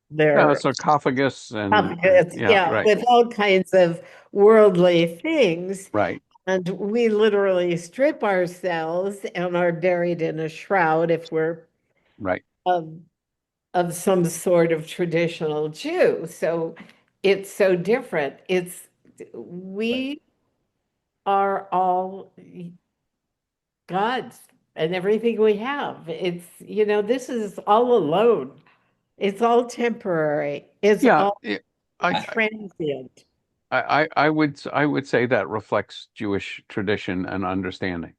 their Sarcophagus and yeah. yeah, Right. with all kinds of worldly things. Right. And we literally strip ourselves and are buried in a shroud if we're Right. of, of some sort of traditional Jew. So it's so different. We are all God's and everything we have. This is all alone. It's all temporary. It's Yeah. all I, transient. I would say that reflects Jewish tradition and understanding.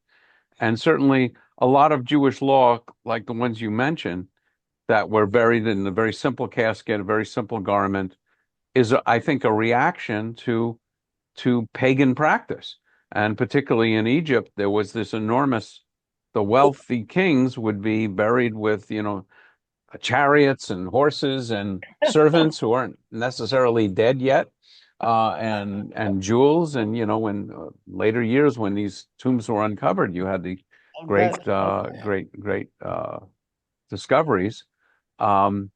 And certainly a lot of Jewish law, like the ones you mentioned, that were buried in a very simple casket, a very simple garment, is, I think, a reaction to pagan practice. And particularly in Egypt, there was this enormous, the wealthy kings would be buried with, chariots and horses and servants who aren't necessarily dead yet, and jewels. And when later years, when these tombs were uncovered, you had the great, great discoveries. Um,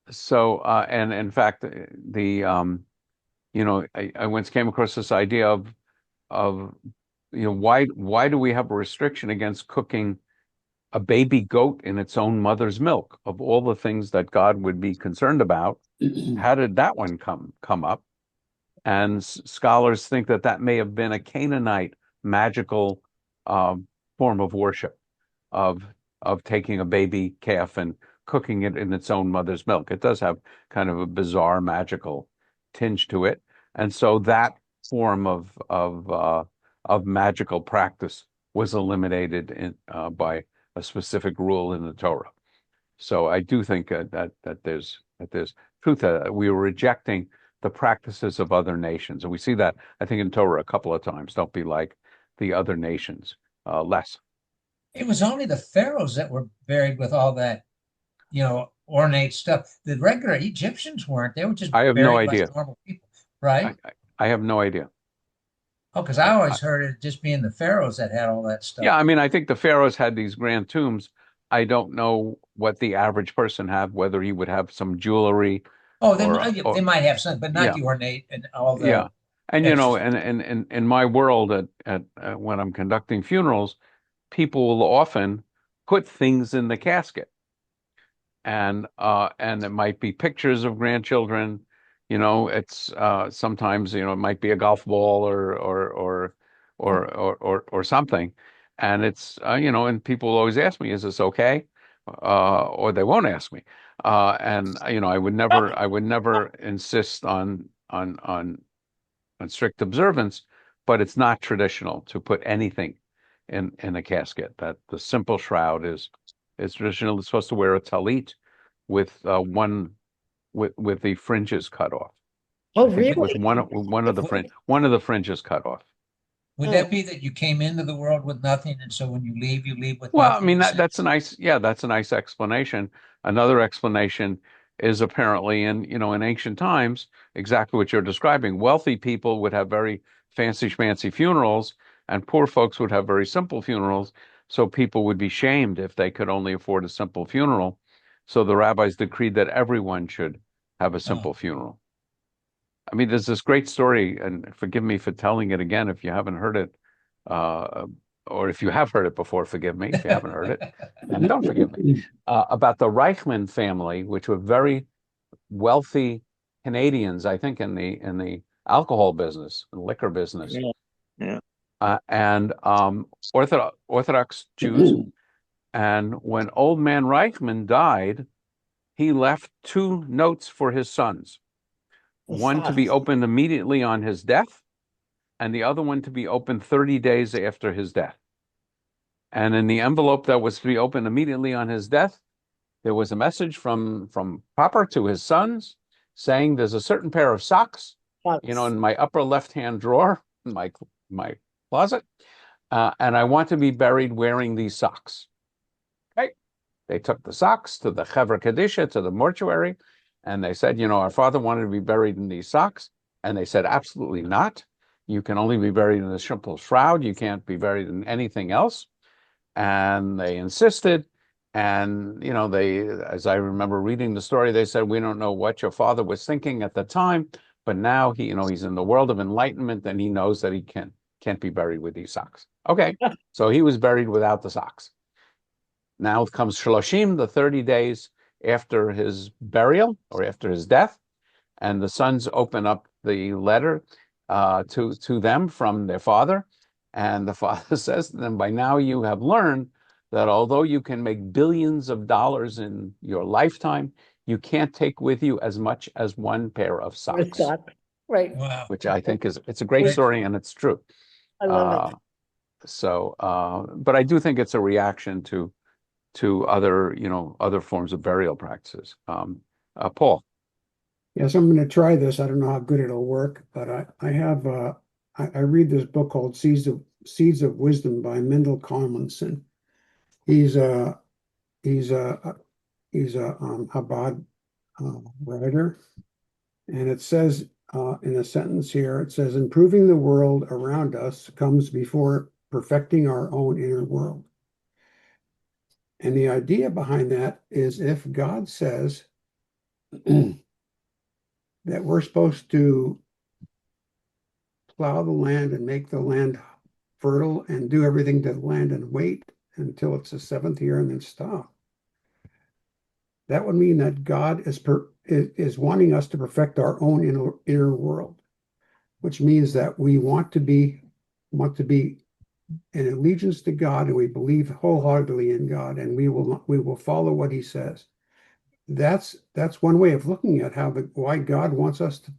and in fact, I once came across this idea of why do we have a restriction against cooking a baby goat in its own mother's milk? Of all the things that God would be concerned about, how did that one come up? And scholars think that may have been a Canaanite magical form of worship, of taking a baby calf and cooking it in its own mother's milk. It does have kind of a bizarre magical tinge to it, and so that form of magical practice was eliminated by a specific rule in the Torah. So I do think that there's truth. We were rejecting the practices of other nations, and we see that, I think, in Torah a couple of times. Don't be like the other nations. Less. It was only the pharaohs that were buried with all that, ornate stuff. The regular Egyptians weren't. They were just I have no buried idea. like normal people, right? I have no idea. Oh, because I always heard it just being the pharaohs that had all that stuff. Yeah, I mean, I think the pharaohs had these grand tombs. I don't know what the average person had, whether he would have some jewelry Oh, or they might have some, but not yeah, the ornate and all yeah. the And extra and stuff. in my world at when I'm conducting funerals, people will often put things in the casket, and it might be pictures of grandchildren. It's sometimes it might be a golf ball or something, and it's and people always ask me, is this okay? Or they won't ask me, and I would never insist on strict observance, but it's not traditional to put anything in a casket. That the simple shroud is traditional. It's supposed to wear a talit with with the fringes cut off. Oh, I think with really? one of the fringes cut off. Would Oh, that be that you came into the world with nothing, and so when you leave with Well, I nothing, mean that's a essentially? nice, yeah, that's a nice explanation. Another explanation is apparently in ancient times, exactly what you're describing. Wealthy people would have very fancy funerals, and poor folks would have very simple funerals. So people would be shamed if they could only afford a simple funeral. So the rabbis decreed that everyone should have a simple funeral. I mean, there's this great story, and forgive me for telling it again if you haven't heard it, or if you have heard it before, forgive me if you haven't heard it, and don't forgive me, about the Reichman family, which were very wealthy Canadians, I think, in the alcohol business, and liquor business, Yeah. and Orthodox Jews. And when old man Reichman died, he left 2 notes for his sons. One to be opened immediately on his death, and the other one to be opened 30 days after his death. And in the envelope that was to be opened immediately on his death, there was a message from Papa to his sons saying, "There's a certain pair of socks, in my upper left-hand drawer, in my closet, and I want to be buried wearing these socks." Okay. They took the socks to the Chevra Kadisha, to the mortuary, and they said, our father wanted to be buried in these socks. And they said, absolutely not. You can only be buried in the simple shroud. You can't be buried in anything else. And they insisted. And, they, as I remember reading the story, they said, we don't know what your father was thinking at the time, but now he's in the world of enlightenment and he knows that he can't be buried with these socks. Okay. So he was buried without the socks. Now comes Shloshim, the 30 days after his burial or after his death, and the sons open up the letter to them from their father, and the father says to them, by now you have learned that although you can make billions of dollars in your lifetime, you can't take with you as much as 1 pair of socks. Right. Wow. Which I think it's a great story, and it's true. I love it. So, but I do think it's a reaction to other forms of burial practices. Paul. Yes, I'm going to try this. I don't know how good it'll work, but I read this book called Seeds of Wisdom by Mendel Conlinson. He's a Chabad writer, and it says in a sentence here, it says, improving the world around us comes before perfecting our own inner world. And the idea behind that is if God says that we're supposed to plow the land and make the land fertile and do everything to the land and wait until it's the 7th year and then stop, that would mean that God is wanting us to perfect our own inner world, which means that we want to be in allegiance to God, and we believe wholeheartedly in God, and we will follow what He says. That's one way of looking at why God wants us to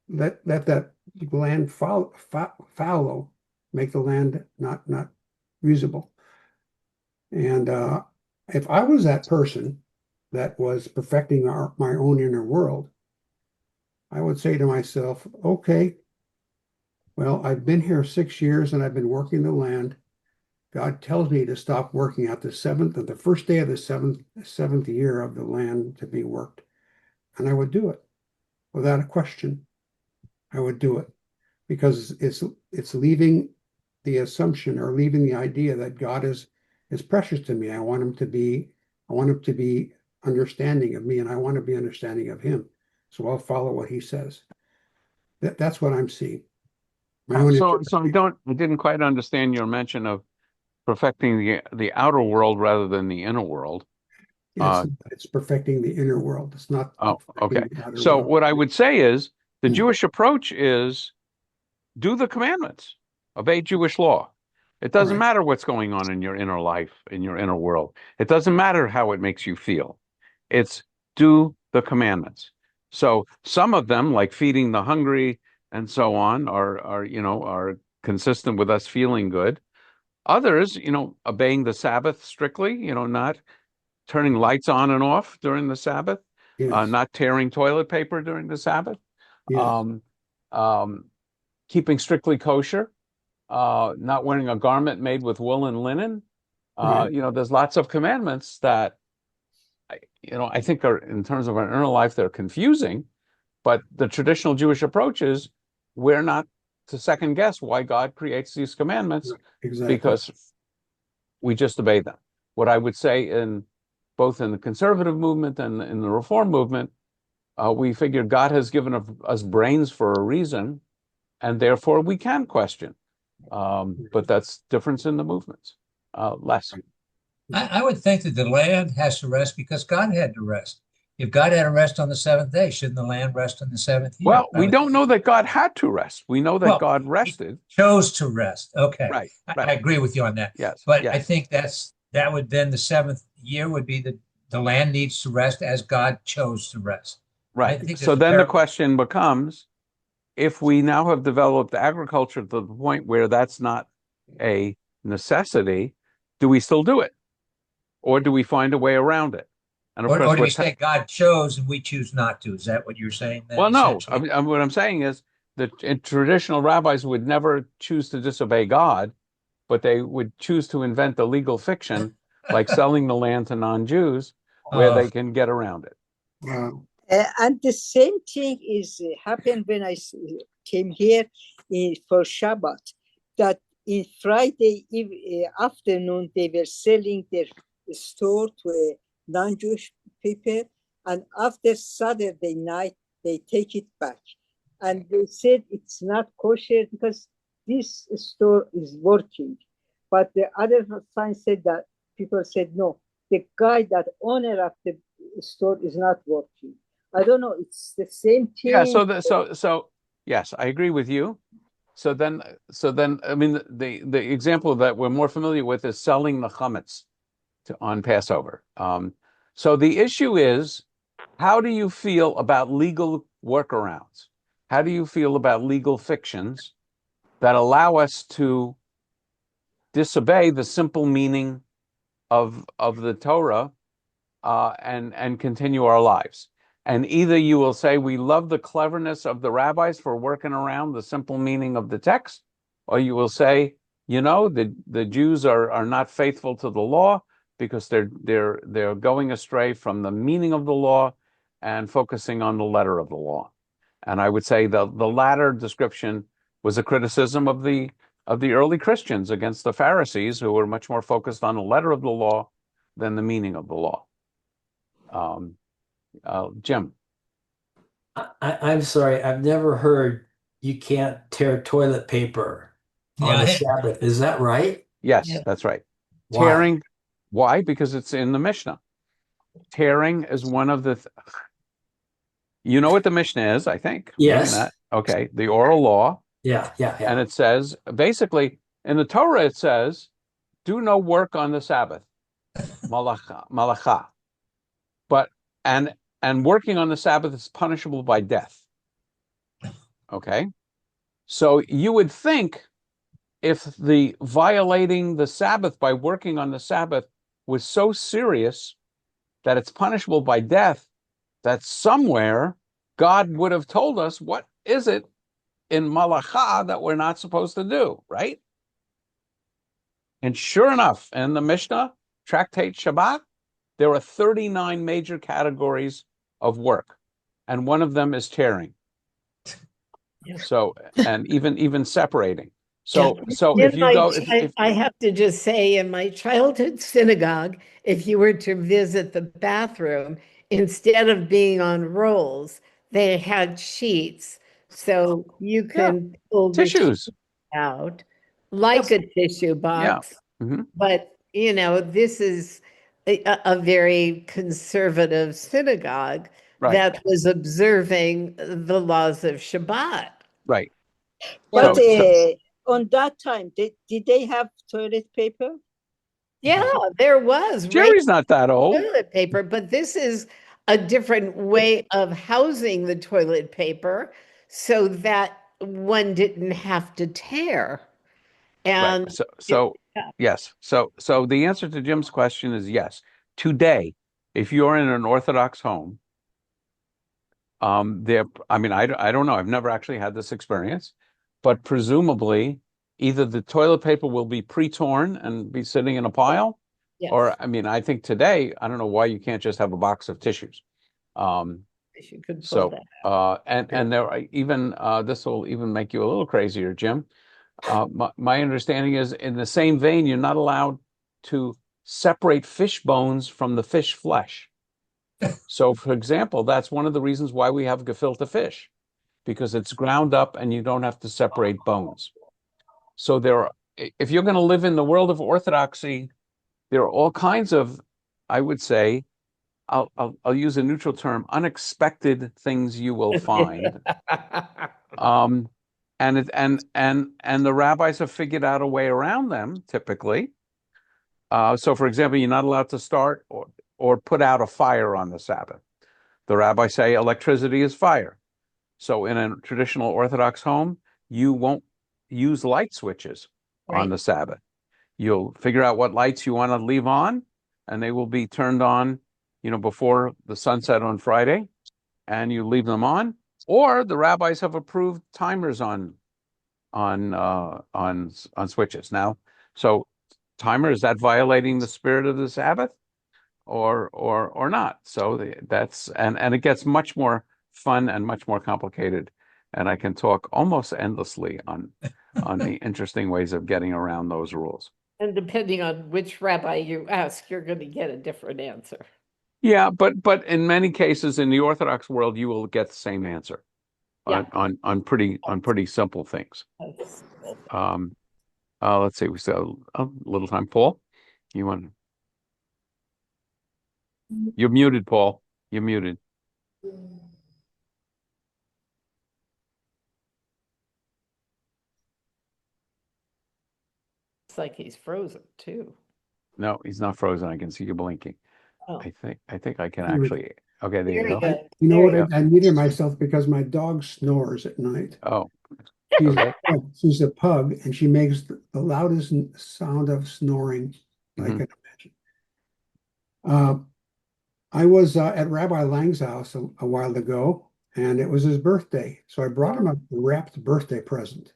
let that land fallow, make the land not usable. And if I was that person that was perfecting my own inner world, I would say to myself, okay, well, I've been here 6 years and I've been working the land. God tells me to stop working at the first day of the seventh year of the land to be worked. And I would do it without a question. I would do it because it's leaving the assumption or leaving the idea that God is precious to me. I want him to be understanding of me, and I want to be understanding of him. So I'll follow what he says. That's what I'm seeing. So I didn't quite understand your mention of perfecting the outer world rather than the inner world. It's perfecting the inner world. It's not. Okay. So what I would say is the Jewish approach is do the commandments, obey Jewish law. It doesn't matter what's going on in your inner life, in your inner world. It doesn't matter how it makes you feel. It's do the commandments. So some of them, like feeding the hungry and so on, are consistent with us feeling good. Others, obeying the Sabbath strictly, not turning lights on and off during the Sabbath, not tearing toilet paper during the Sabbath, keeping strictly kosher, not wearing a garment made with wool and linen. There's lots of commandments that, I think are, in terms of our inner life, they're confusing, but the traditional Jewish approach is we're not to second guess why God creates these commandments because we just obey them. what I would say in both in the conservative movement and in the reform movement, we figured God has given us brains for a reason, and therefore we can question. But that's difference in the movements. Less. I would think that the land has to rest because God had to rest. If God had to rest on the seventh day, shouldn't the land rest on the seventh year? Well, we don't know that God had to rest. We know that Well, God he rested. chose to rest. Okay. Right, I right. agree with you on that. Yes, But I yes, think that would then the seventh year would be the land needs to rest as God chose to rest. I right. think So there's a then the parallel. question becomes, if we now have developed agriculture to the point where that's not a necessity, do we still do it? Or do we find a way around it? And of course, Or do we say God chose and we choose not to? Is that what you're saying then, well, no. essentially? What I'm saying is that traditional rabbis would never choose to disobey God, but they would choose to invent a legal fiction like selling the land to non-Jews where they can get around it. Wow. And the same thing is happened when I came here for Shabbat. That in Friday afternoon they were selling their store to a non-Jewish people, and after Saturday night they take it back, and they said it's not kosher because this store is working, but the other sign said that people said no, the guy that owner of the store is not working. I don't know. It's the same Yeah. thing. So yes, I agree with you. So then, I mean, the example that we're more familiar with is selling the chametz on Passover. So the issue is, how do you feel about legal workarounds? How do you feel about legal fictions that allow us to disobey the simple meaning of the Torah and continue our lives? And either you will say, we love the cleverness of the rabbis for working around the simple meaning of the text, or you will say, the Jews are not faithful to the law because they're going astray from the meaning of the law and focusing on the letter of the law. And I would say the latter description was a criticism of the early Christians against the Pharisees, who were much more focused on the letter of the law than the meaning of the law. Jim. I'm sorry, I've never heard you can't tear toilet paper on the Yeah. Sabbath. Is that right? Yes, Yeah. that's right. Why? Tearing. Why? Because it's in the Mishnah. Tearing is one of the. You know what the Mishnah is, I think. Maybe not. Yes. Okay, the oral law, Yeah, yeah, and yeah. it says basically in the Torah it says, "Do no work on the Sabbath, malacha." But and working on the Sabbath is punishable by death. Okay, so you would think if the violating the Sabbath by working on the Sabbath was so serious that it's punishable by death, that somewhere God would have told us what is it in Malacha that we're not supposed to do, right? And sure enough, in the Mishnah, Tractate Shabbat, there are 39 major categories of work, and one of them is tearing. So, and even separating. So if you go, if I have to just say, in my childhood synagogue, if you were to visit the bathroom, instead of being on rolls, they had sheets. So you yeah, can pull the sheet tissues, out like yes, a tissue yeah, box. mm-hmm. But, this is a very conservative synagogue Right, that was observing the laws of Shabbat. right. But So on that time, did they have toilet paper? Yeah, there was Jerry's not that old. toilet paper, but this is a different way of housing the toilet paper so that one didn't have to tear. Right. And So yes. So the answer to Jim's question is yes. Today, if you're in an Orthodox home, I mean, I don't know. I've never actually had this experience, but presumably either the toilet paper will be pre-torn and be sitting in a pile, yes, or I mean, I think today, I don't know why you can't just have a box of tissues. you could pull So that. and there are even this will even make you a little crazier, Jim. My understanding is in the same vein, you're not allowed to separate fish bones from the fish flesh. So, for example, that's one of the reasons why we have gefilte fish, because it's ground up and you don't have to separate bones. So if you're going to live in the world of orthodoxy, there are all kinds of, I would say, I'll use a neutral term, unexpected things you will find. And the rabbis have figured out a way around them typically. So, for example, you're not allowed to start or put out a fire on the Sabbath. The rabbis say electricity is fire. So, in a traditional Orthodox home, you won't use light switches on the Sabbath. You'll figure out what lights you want to leave on, and they will be turned on, before the sunset on Friday, and you leave them on. Or the rabbis have approved timers on switches. Now, so timer, is that violating the spirit of the Sabbath, or not? So that's and it gets much more fun and much more complicated, and I can talk almost endlessly on the interesting ways of getting around those rules. And depending on which rabbi you ask, you're going to get a different answer. Yeah, but in many cases in the Orthodox world, you will get the same answer on pretty simple things. Let's see, we still a little time. Paul, you want? You're muted, Paul. You're muted. It's like he's frozen too. No, he's not frozen. I can see you blinking. Oh. I think I can actually. Okay, there you go. You know what? I muted myself because my dog snores at night. Oh, she's a pug, and she makes the loudest sound of snoring I can imagine. I was at Rabbi Lang's house a while ago, and it was his birthday. So I brought him a wrapped birthday present.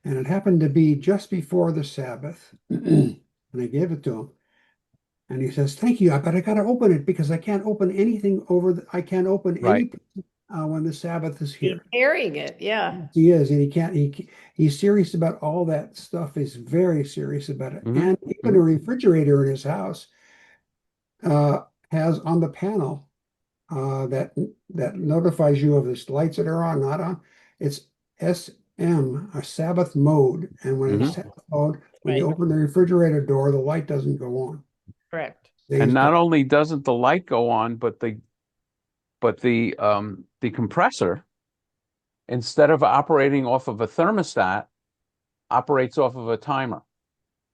And it happened to be just before the Sabbath. And I gave it to him. And he says, "Thank you, but I got to open it because I can't open anything I can't open anything when the Sabbath is here." He's carrying it, yeah. He is, and he can't. He's serious about all that stuff. He's very serious about it. And even a refrigerator in his house has on the panel that notifies you of the lights that are on, not on. It's SM, a Sabbath mode, and when it's Sabbath mode, when you open the refrigerator door, the light doesn't go on. Correct. And not only doesn't the light go on, but the compressor, instead of operating off of a thermostat, operates off of a timer.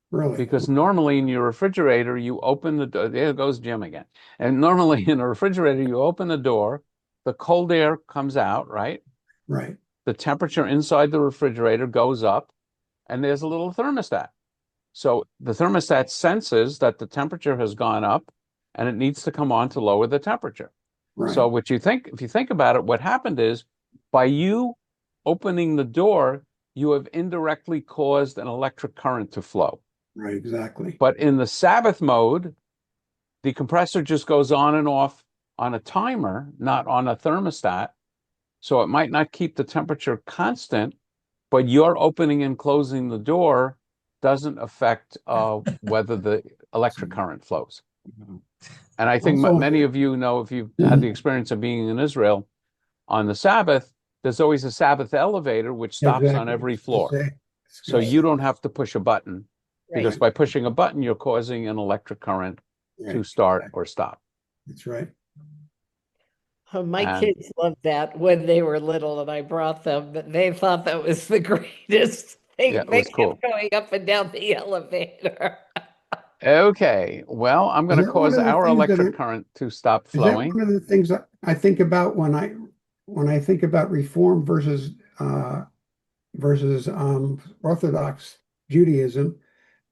Really? Because normally in your refrigerator, you open the door. There goes Jim again. And normally in a refrigerator, you open the door, the cold air comes out, right? Right. The temperature inside the refrigerator goes up, and there's a little thermostat. So the thermostat senses that the temperature has gone up, and it needs to come on to lower the temperature. Right. So if you think about it, what happened is by you opening the door, you have indirectly caused an electric current to flow. Right, exactly. But in the Sabbath mode, the compressor just goes on and off on a timer, not on a thermostat. So it might not keep the temperature constant, but your opening and closing the door doesn't affect whether the electric current flows. And I think many of you know, if you've had the experience of being in Israel, on the Sabbath, there's always a Sabbath elevator which stops on every floor. So you don't have to push a button, because by pushing a button, you're causing an electric current to start or stop. That's right. My kids loved that when they were little, and I brought them. But they thought that was the greatest thing. Yeah, it they was cool. kept going up and down the elevator. Okay, well, I'm going to cause our electric current to stop flowing. Is that one of the things I think about when I think about Reform versus Orthodox Judaism?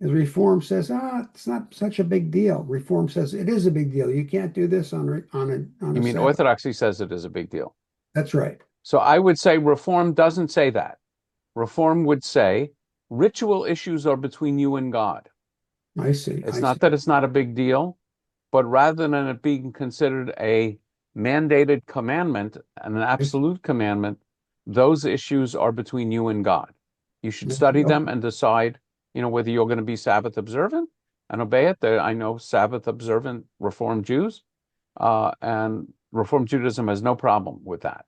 Is Reform says, it's not such a big deal. Reform says it is a big deal. You can't do this on a You mean Sabbath. Orthodoxy says it is a big deal? That's right. So I would say Reform doesn't say that. Reform would say ritual issues are between you and God. I see. It's not that it's not a big deal, but rather than it being considered a mandated commandment and an absolute commandment, those issues are between you and God. You should study them and decide, whether you're going to be Sabbath observant, and obey it. I know Sabbath observant Reformed Jews, and Reformed Judaism has no problem with that.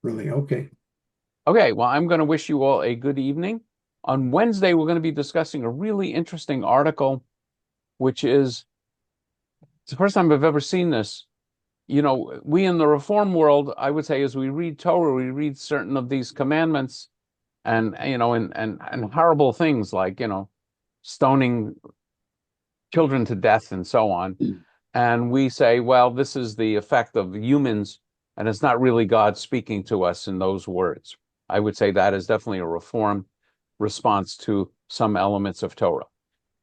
Really? Okay. Okay, well, I'm going to wish you all a good evening. On Wednesday, we're going to be discussing a really interesting article, which is it's the first time I've ever seen this. You know, we in the Reform world, I would say, as we read Torah, we read certain of these commandments and, you know, and horrible things like, you know, stoning children to death and so on. And we say, well, this is the effect of humans, and it's not really God speaking to us in those words. I would say that is definitely a Reform response to some elements of Torah.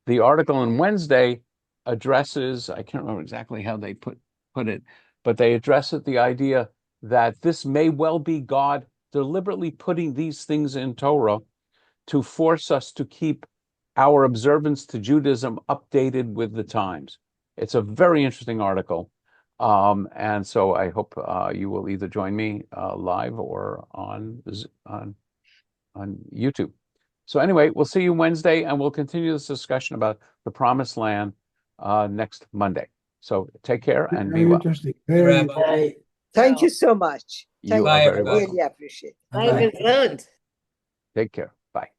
The article on Wednesday addresses, I can't remember exactly how they put it, but they address it, the idea that this may well be God deliberately putting these things in Torah to force us to keep our observance to Judaism updated with the times. It's a very interesting article. And so I hope you will either join me live or on YouTube. So anyway, we'll see you Wednesday, and we'll continue this discussion about the Promised Land next Monday. So take care and be Very well. interesting. Very interesting. Bye. Thank you so much. You Thank are Bye, very everybody. welcome. Really appreciate it. Bye, Bye. Gazant. Take care. Bye.